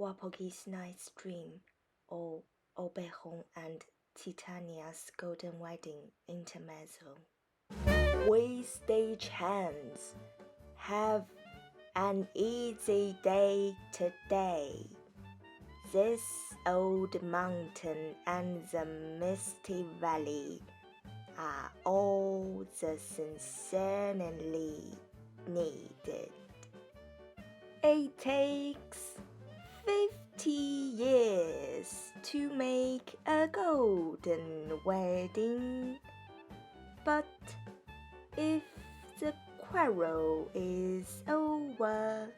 Walpurgis' Night's Dream, or Oberon and Titania's Golden Wedding Intermezzo. We stage hands. Have an easy day today. This old mountain and the misty valley are all the sincerely needed. It takes 50 years to make a golden wedding, but if the quarrel is over,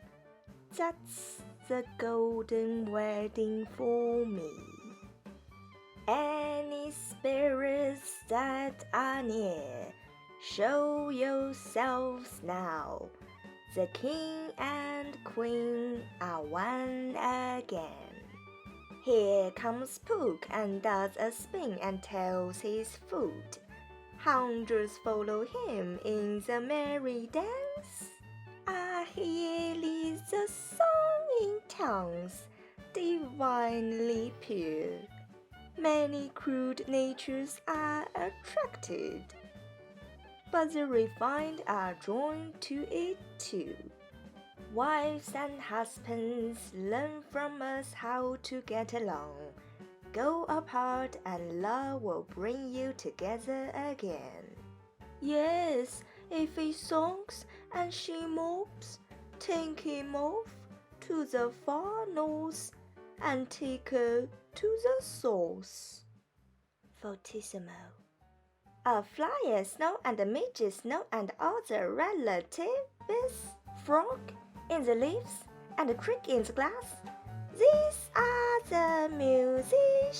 that's the golden wedding for me. Any spirits that are near, show yourselves now. The king and queen are one again. Here comes Puck and does a spin and tells his foot. Hundreds follow him in the merry dance. I hear leads a song in tongues, divinely pure. Many crude natures are attracted, but the refined are drawn to it too. Wives and husbands learn from us how to get along. Go apart and love will bring you together again. Yes, if he songs and she mopes, take him off to the far north and take her to the source. Fortissimo. A fly, a snow, and a midget snow, and all the relatives. Frog in the leaves, and a crick in the glass. These are the musicians.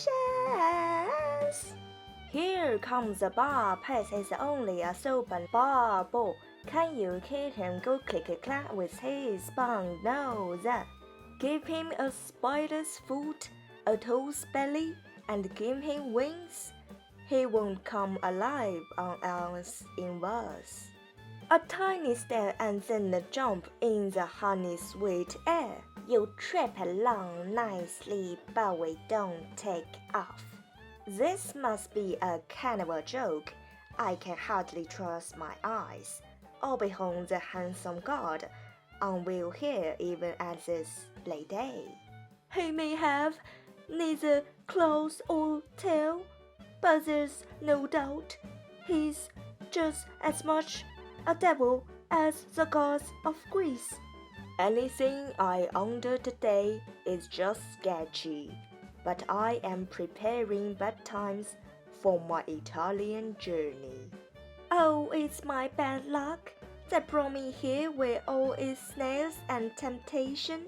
Here comes the bar. Pace is only a sober barbel. Can you hear him go click-clack with his bung nose? Give him a spider's foot, a toad's belly, and give him wings. He won't come alive on us in verse. A tiny stare and then a jump in the honey-sweet air. You trip along nicely, but we don't take off. This must be a cannibal joke. I can hardly trust my eyes. Oberon, the handsome god, unveil here even at this late day. He may have neither claws or tail, but there's no doubt he's just as much a devil as the gods of Greece. Anything I under today is just sketchy, but I am preparing bedtimes for my Italian journey. Oh, it's my bad luck that brought me here where all is snares and temptation,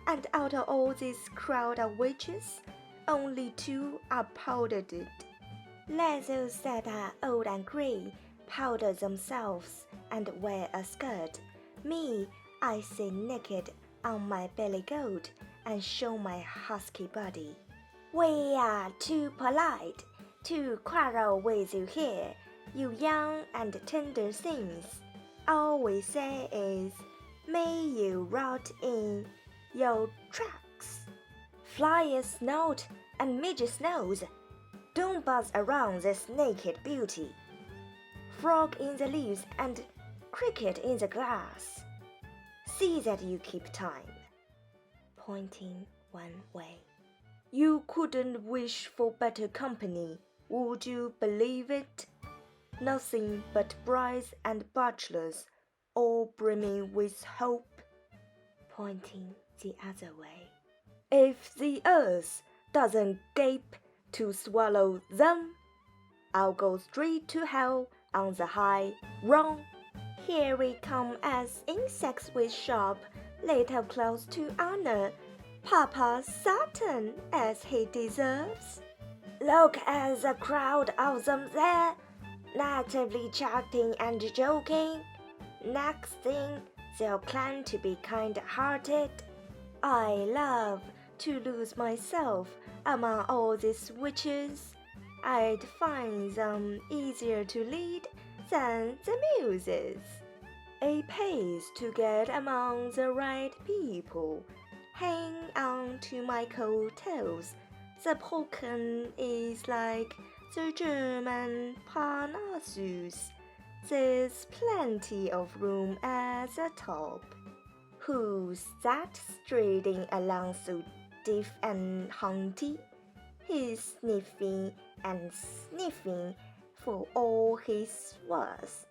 and out of all this crowd of witches, only 2 are powdered. Let those that are old and grey powder themselves and wear a skirt. Me, I sit naked on my belly goat and show my husky body. We are too polite to quarrel with you here, you young and tender things. All we say is, may you rot in your tracks. Fly a snout and midget nose. Don't buzz around this naked beauty. Frog in the leaves and cricket in the glass. See that you keep time. Pointing one way. You couldn't wish for better company, would you believe it? Nothing but brides and bachelors, all brimming with hope. Pointing the other way. If the earth doesn't gape to swallow them, I'll go straight to hell on the high rung. Here we come as insects with sharp little claws to honor Papa Saturn as he deserves. Look at the crowd of them there, natively chatting and joking. Next thing, they'll claim to be kind-hearted. I love to lose myself among all these witches. I'd find them easier to lead than the muses. It pays to get among the right people. Hang on to my coattails. The Balkan is like the German Parnassus. There's plenty of room at the top. Who's that striding along so stiff and hunty? He's sniffing and sniffing for all his worth.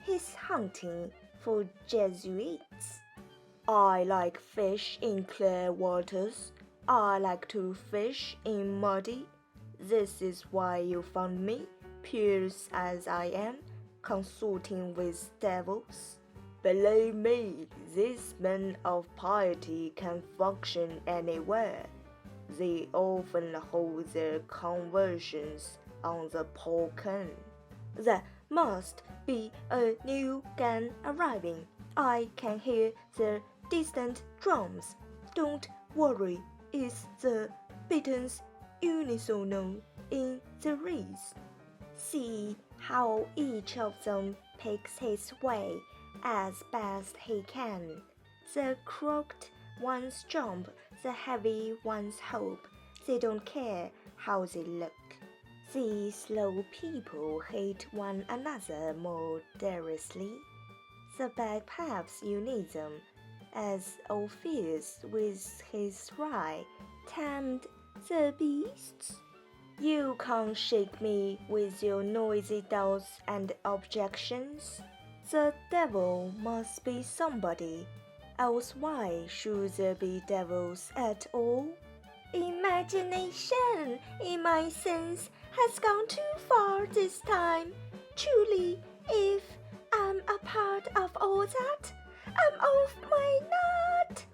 He's hunting for Jesuits. I like fish in clear waters. I like to fish in muddy. This is why you found me, pious as I am, consulting with devils. Believe me, these men of piety can function anywhere. They often hold their conversions on the Balkan. There must be a new gun arriving. I can hear the distant drums. Don't worry, it's the Beatles unisono in the race. See how each of them picks his way as best he can. The crooked ones jump, the heavy ones hope. They don't care how they look. These slow people hate one another more seriously. The bagpipes unite them, as Orpheus with his lyre tamed the beasts. You can't shake me with your noisy doubts and objections. The devil must be somebody, else why should there be devils at all? Imagination, in my sense, has gone too far this time. Truly, if I'm a part of all that, I'm off my nut.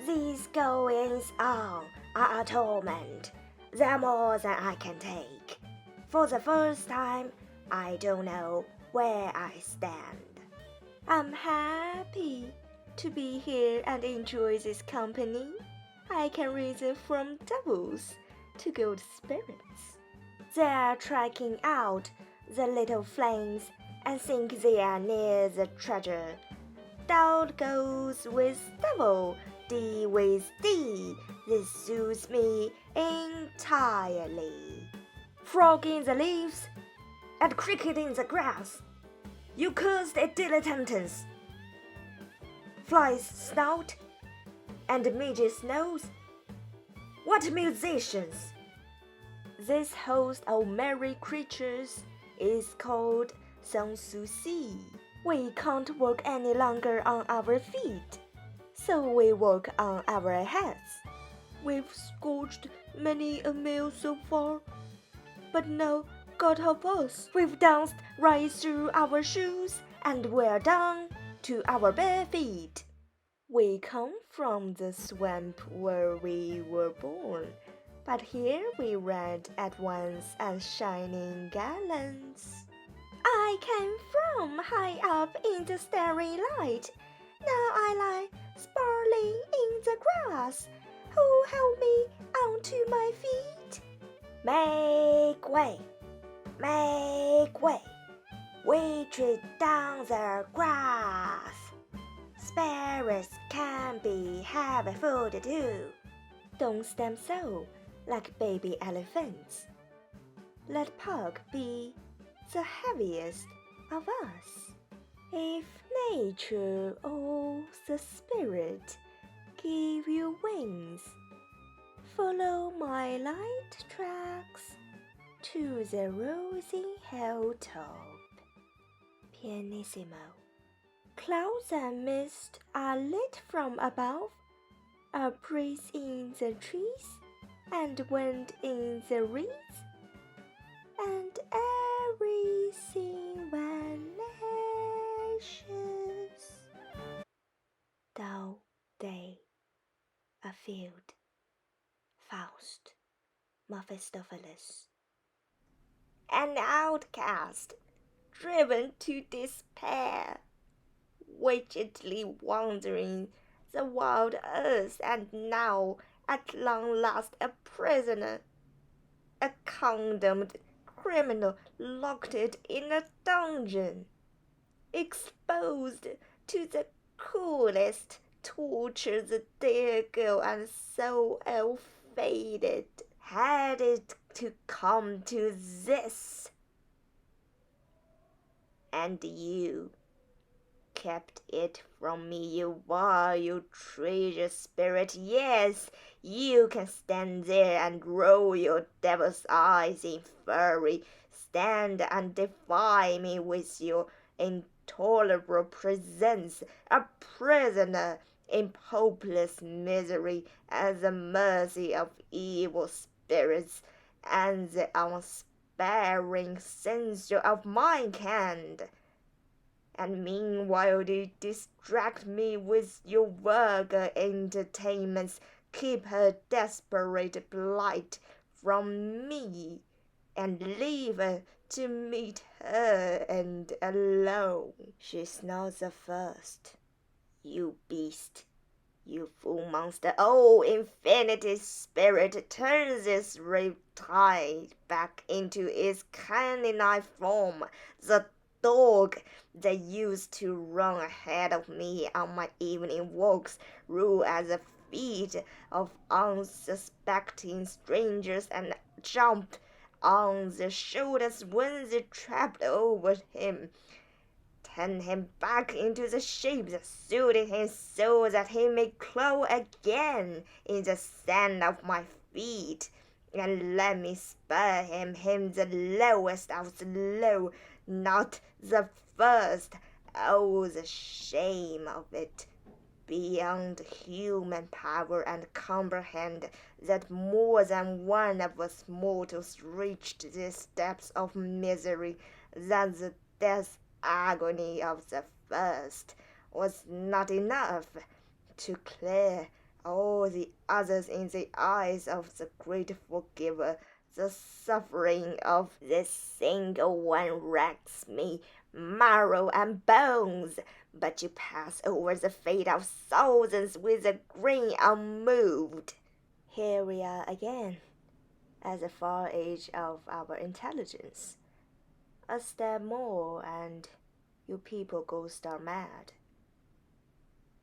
These goings on are a torment. They're more than I can take. For the first time, I don't know where I stand. I'm happy to be here and enjoy this company. I can reason from devils to good spirits. They're tracking out the little flames and think they are near the treasure. Doubt goes with devil, D with D. This suits me entirely. Frog in the leaves and cricket in the grass. You cursed dilettantes. Fly's snout and midget's nose. What musicians! This host of merry creatures is called sans-souci. We can't walk any longer on our feet, so we walk on our heads. We've scorched many a meal so far, but now, God help us, we've danced right through our shoes, and we're down to our bare feet. We come from the swamp where we were born, but here we ride at once as shining gallants. I came from high up in the starry light. Now I lie sprawling in the grass. Who held me onto my feet? Make way! Make way! We tread down the grass. Sparrows can be heavy-footed too. Don't stand so, like baby elephants. Let Pug be the heaviest of us. If nature or the spirit give you wings, follow my light tracks to the rosy hilltop. Pianissimo. Clouds and mist are lit from above, a breeze in the trees, and wind in the reeds, and everything vanishes. Dull day, a field, Faust, Mephistopheles. An outcast, driven to despair, wretchedly wandering the wild earth, and now at long last a prisoner, a condemned criminal locked in a dungeon, exposed to the coolest torture the dear girl, and so ill-fated had it to come to this. And you kept it from me, you vile treasure spirit. Yes, you can stand there and roll your devil's eyes in fury, stand and defy me with your intolerable presence, a prisoner in hopeless misery at the mercy of evil spirits and the unsparing censure of mankind. And meanwhile you distract me with your vulgar entertainments, keep her desperate plight from me, and leave her to meet her end alone. She's not the first, you beast, you fool monster. Oh, infinity spirit, turn this riptide back into its canine form, the dog that used to run ahead of me on my evening walks, rule at the feet of unsuspecting strangers, and jump on their shoulders when they trapped over him. Turn him back into the shape that suited him, so that he may claw again in the sand of my feet, and let me spare him the lowest of the low, not the first. Oh, the shame of it! Beyond human power and comprehend that more than one of us mortals reached these depths of misery, that the death agony of the first was not enough to clear all the others in the eyes of the great forgiver. The suffering of this single one wrecks me, marrow and bones, but you pass over the fate of thousands with a grin unmoved. Here we are again, at the far edge of our intelligence. A step more, and you people go star mad.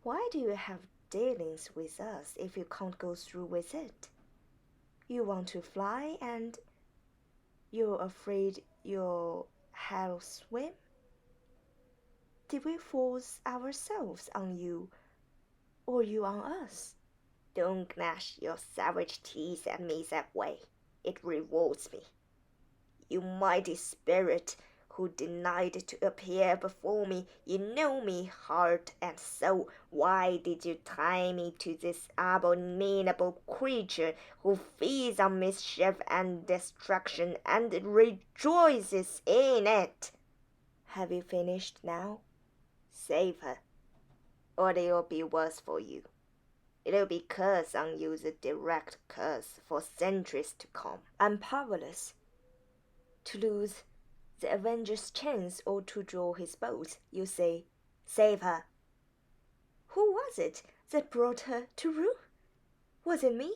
Why do you have dealings with us if you can't go through with it? You want to fly, and you're afraid you'll have swim? Did we force ourselves on you, or you on us? Don't gnash your savage teeth at me that way. It revolts me. You mighty spirit who denied to appear before me, you know me heart and soul. Why did you tie me to this abominable creature who feeds on mischief and destruction and rejoices in it? Have you finished now? Save her, or it'll be worse for you. It'll be curse on you, the direct curse for centuries to come. I'm powerless to lose the Avenger's chance or to draw his bolt. You say, save her. Who was it that brought her to ruin? Was it me?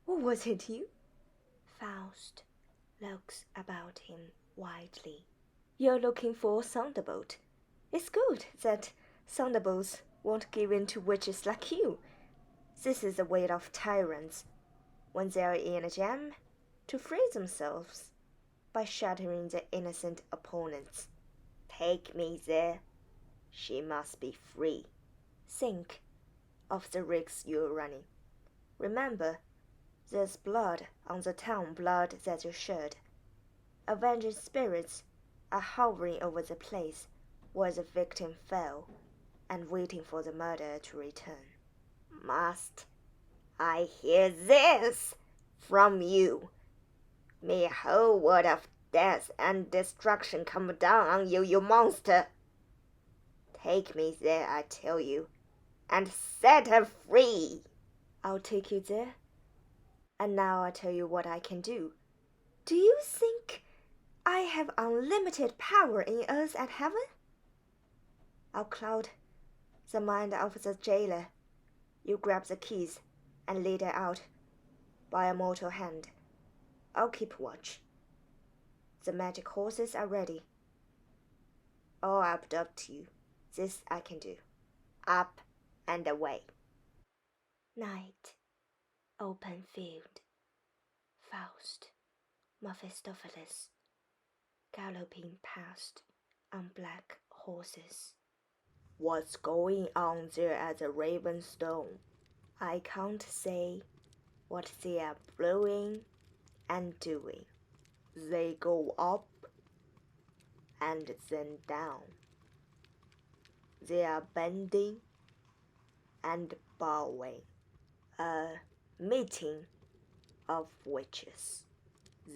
Or was it you? Faust looks about him widely. You're looking for a thunderbolt. It's good that thunderbolts won't give in to witches like you. This is the way of tyrants, when they're in a jam, to free themselves by shattering their innocent opponents. Take me there. She must be free. Think of the risks you're running. Remember, there's blood on the town, blood that you shed. Avenging spirits are hovering over the place where the victim fell and waiting for the murderer to return. Must I hear this from you? May a whole world of death and destruction come down on you, you monster! Take me there, I tell you, and set her free. I'll take you there, and now I'll tell you what I can do. Do you think I have unlimited power in earth and heaven? I'll cloud the mind of the jailer. You grab the keys and lead her out by a mortal hand. I'll keep watch. The magic horses are ready. Or I'll abduct you. This I can do. Up and away. Night.open field. FAUST, Mephistopheles, galloping past on black horses. What's going on there at the Ravenstone? I can't say what they are blowing and doing. They go up and then down. They are bending and bowing. A meeting of witches.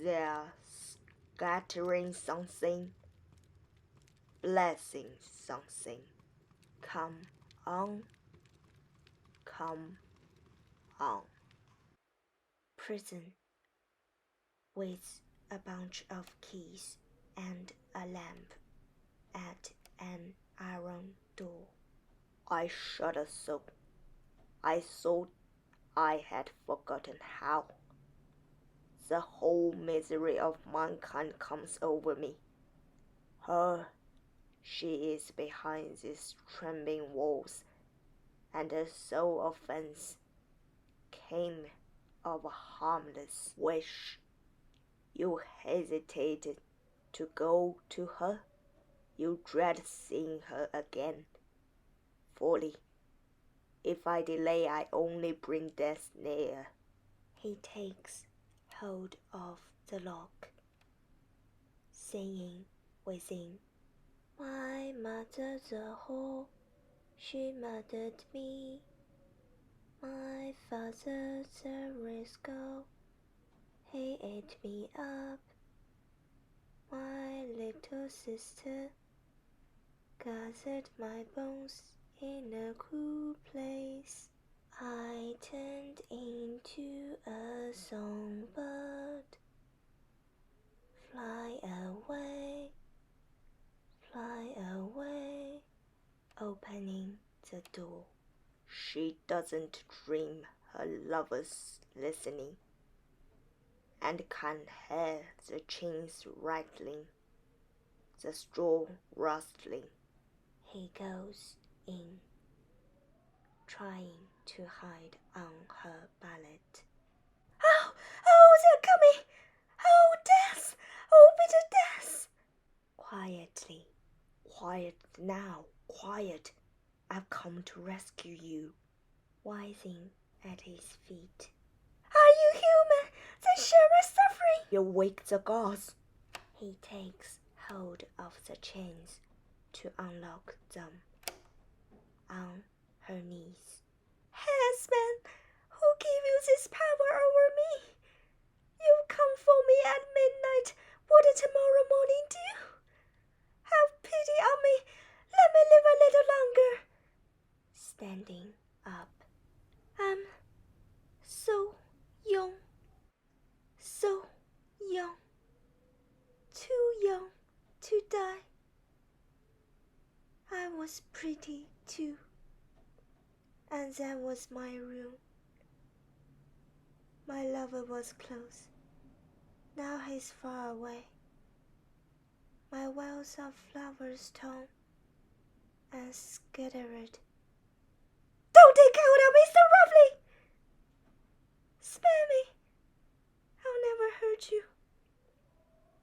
They are scattering something, blessing something. Come on, come on. Prison with a bunch of keys and a lamp at an iron door. I shuddered so. I thought I had forgotten how. The whole misery of mankind comes over me. She is behind these trembling walls, and a soul offense came of a harmless wish. You hesitated to go to her. You dread seeing her again. Folly. If I delay, I only bring death near. He takes hold of the lock, singing within. My mother's a whore, she murdered me. My father's a rascal, he ate me up. My little sister gathered my bones in a cool place. I turned into a songbird. Fly away, fly away. Opening the door. She doesn't dream her lover's listening, and can hear the chains rattling, the straw rustling. He goes in, trying to hide on her ballot. Oh, they're coming! Oh, death! Oh, bitter death! Quietly, quiet now, quiet. I've come to rescue you. Rising at his feet. Are you human? The sheriff's suffering! You wake the gods. He takes hold of the chains to unlock them. On her knees. Husband, who gave you this power over me? You come for me at midnight. What did tomorrow morning do? Have pity on me. Let me live a little longer. Standing up. I'm so young. So young. Too young to die. I was pretty too. And that was my ruin. My lover was close. Now he's far away. My wealth of flowers torn and scattered. Don't take hold of me so roughly! Spare me. I'll never hurt you.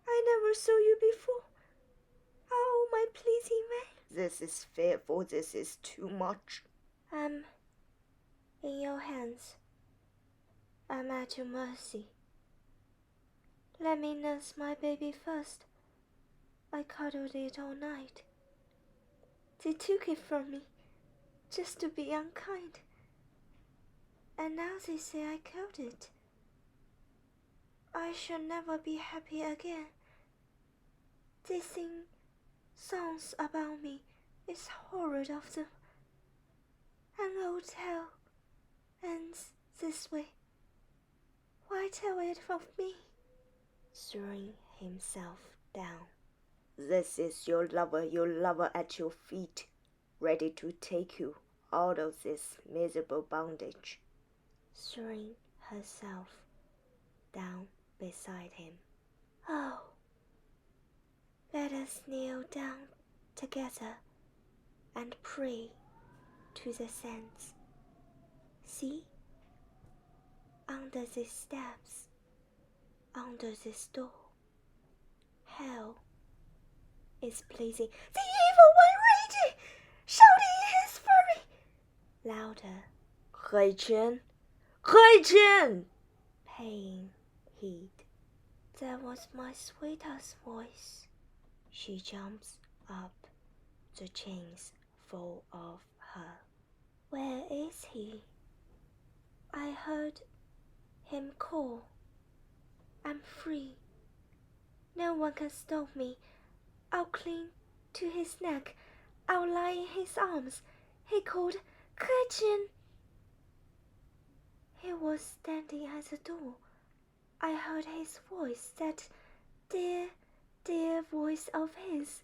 I never saw you before. Oh, my pleasing man. This is fearful. This is too much. I'm in your hands. I'm at your mercy. Let me nurse my baby first. I cuddled it all night. They took it from me, just to be unkind. And now they say I killed it. I shall never be happy again. They sing songs about me. It's horrid of them. An old tale ends this way. Why tell it of me? Throwing himself down. This is your lover at your feet, ready to take you out of this miserable bondage. Throwing herself down beside him. Oh, let us kneel down together and pray to the sands. See? Under these steps, under this door, hell is blazing. The evil one raging, shouting in his fury. Louder. 黑圈，黑圈 Paying heed. That was my sweetheart's voice. She jumps up. The chains fall off her. Where is he? I heard him call. I'm free. No one can stop me. I'll cling to his neck. I'll lie in his arms. He called, 客君. He was standing at the door. I heard his voice, that dear, dear voice of his,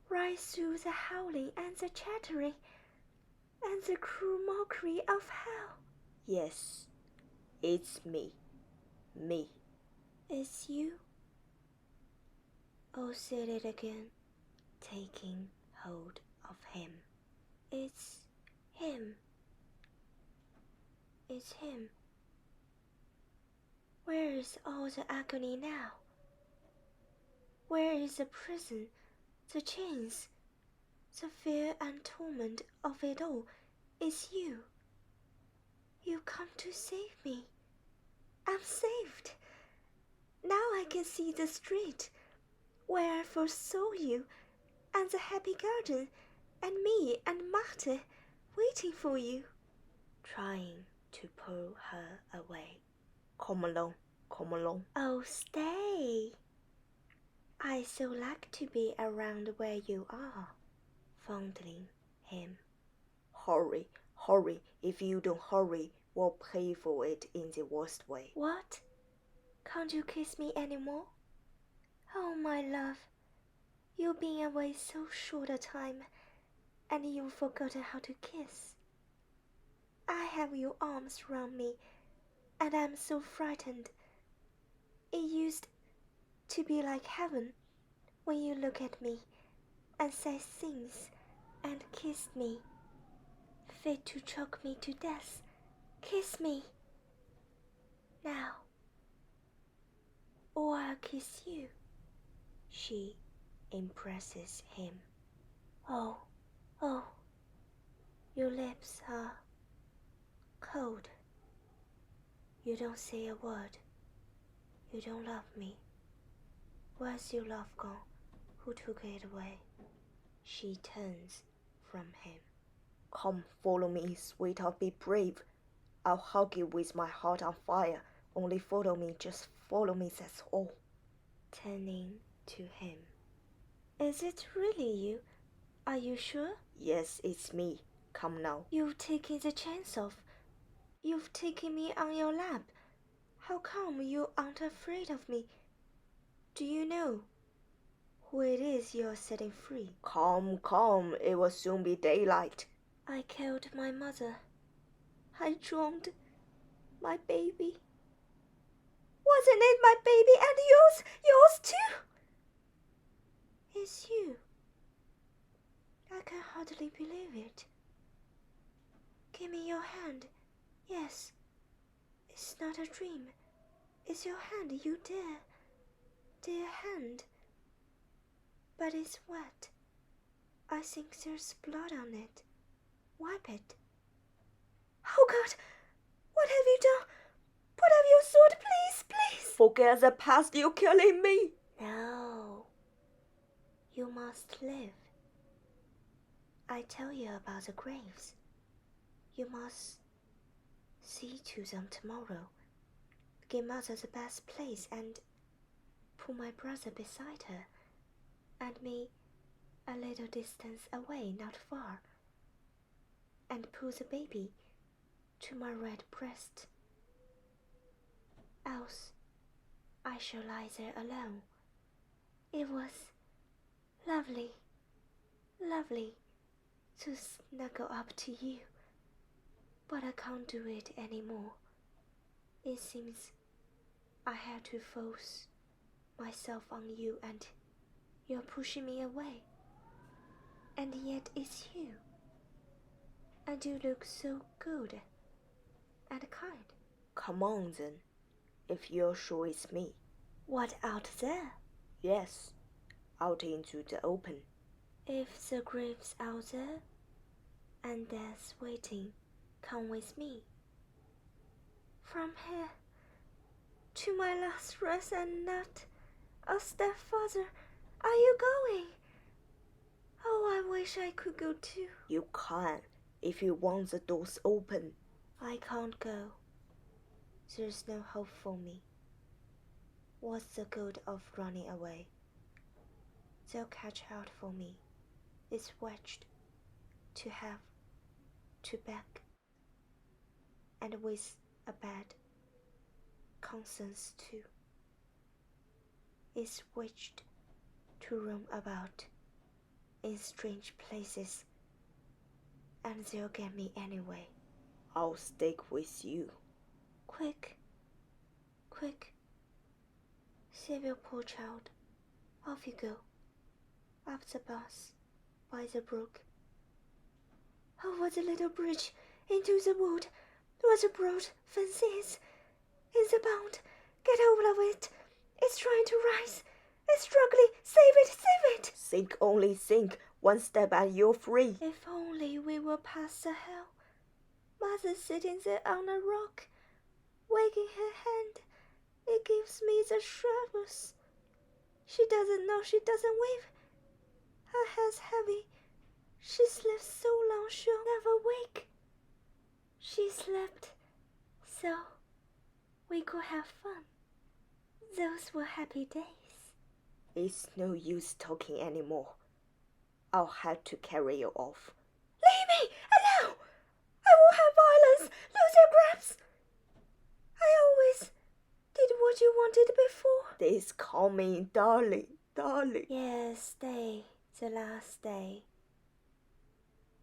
rise through the howling and the chattering and the cruel mockery of hell. Yes, it's me. Me. It's you? Oh, said it again, taking hold of him. It's him. It's him. Where is all the agony now? Where is the prison, the chains, the fear and torment of it all? It's you. You come to save me. I'm saved. Now I can see the street where I first saw you, and the happy garden, and me and Marthe waiting for you. Trying to pull her away. Come along, come along. Oh, stay. I so like to be around where you are. Fondling him. Hurry, hurry. If you don't hurry, we'll pay for it in the worst way. What? Can't you kiss me anymore? Oh, my love, you've been away so short a time, and you've forgotten how to kiss. I have your arms round me, and I'm so frightened. It used to be like heaven when you look at me and say things and kiss me. Fit to choke me to death. Kiss me. Now. Or I'll kiss you. She impresses him. Oh, oh, your lips are cold. You don't say a word. You don't love me. Where's your love gone? Who took it away? She turns from him. Come, follow me, sweetheart, be brave. I'll hug you with my heart on fire. Only follow me, just follow me, that's all. Turning to him. Is it really you? Are you sure? Yes, it's me. Come now. You've taken the chance off. You've taken me on your lap. How come you aren't afraid of me? Do you know who it is you're setting free? Come, come, it will soon be daylight. I killed my mother. I drowned my baby. Wasn't it my baby and yours? Yours too? It's you. I can hardly believe it. Give me your hand. Yes. It's not a dream. It's your hand, you dear hand. But it's wet. I think there's blood on it. Wipe it. Oh God! What have you done? Put up your sword, please, please! Forget the past, you're killing me! No. You must live. I tell you about the graves. You must see to them tomorrow. Give Mother the best place and put my brother beside her, and me a little distance away, not far, and put the baby to my red breast. Else I shall lie there alone. It was lovely, lovely to snuggle up to you, but I can't do it anymore. It seems I have to force myself on you, and you're pushing me away. And yet it's you. And you look so good and kind. Come on then, if you're sure it's me. What, out there? Yes, out into the open. If the grave's out there, and death's waiting, come with me. From here to my last rest and not a step farther, are you going? Oh, I wish I could go too. You can, if you want the doors open. I can't go. There's no hope for me. What's the good of running away? They'll catch out for me. It's wedged to have, to beg, and with a bad conscience too. It's wedged to roam about in strange places, and they'll get me anyway. I'll stick with you. Quick, quick, save your poor child. Off you go, up the bus, by the brook, over the little bridge, into the wood, where the broad fence is. It's bound. Get over of it. It's trying to rise. It's struggling. Save it, save it. Think, only think. One step and you're free. If only we were past the hill. Mother's sitting there on a rock, wagging her hand. It gives me the shivers. She doesn't know she doesn't wave. Her head's heavy. She slept so long she'll never wake. She slept so we could have fun. Those were happy days. It's no use talking anymore. I'll have to carry you off. Leave me! And now! I won't have violence! Lose your grasp! I always did what you wanted before. This coming, darling, darling. Yes, day, the last day.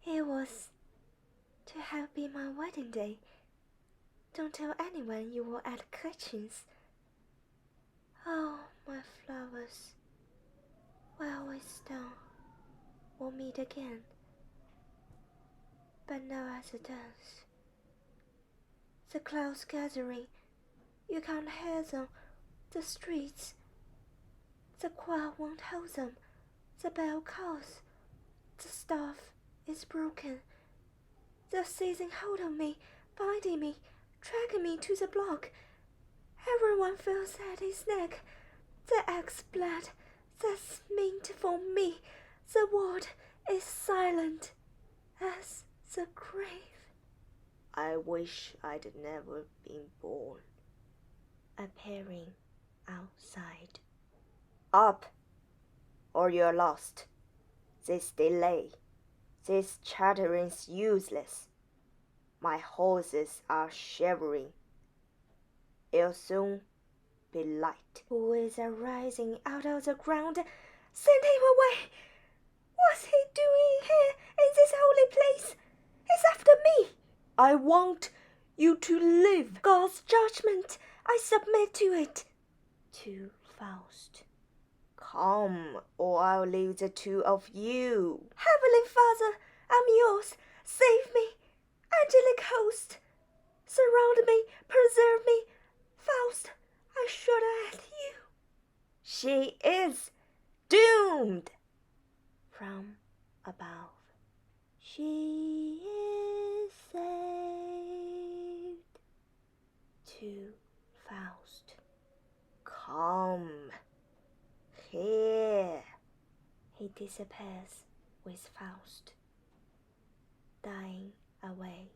It was to have been my wedding day. Don't tell anyone you were at Kitchens. Oh, my flowers. Well, it's done. We'll meet again. But now as it does. The clouds gathering. You can't hear them. The streets. The choir won't hold them. The bell calls. The staff is broken. They're seizing hold of me, binding me, dragging me to the block. Everyone feels at his neck. The ex blood that's meant for me. The ward is silent as the grave. I wish I'd never been born. Appearing outside. Up, or you're lost. This delay, this chattering's useless. My horses are shivering. It'll soon be light. Who is arising out of the ground? Send him away! What's he doing here in this holy place? He's after me! I want you to live. God's judgment, I submit to it. To Faust. Come, or I'll leave the two of you. Heavenly Father, I'm yours. Save me. Angelic host, surround me, preserve me. Faust, I shudder at you. She is doomed. From above. She is saved. To Faust. Come here. He disappears with Faust, dying away.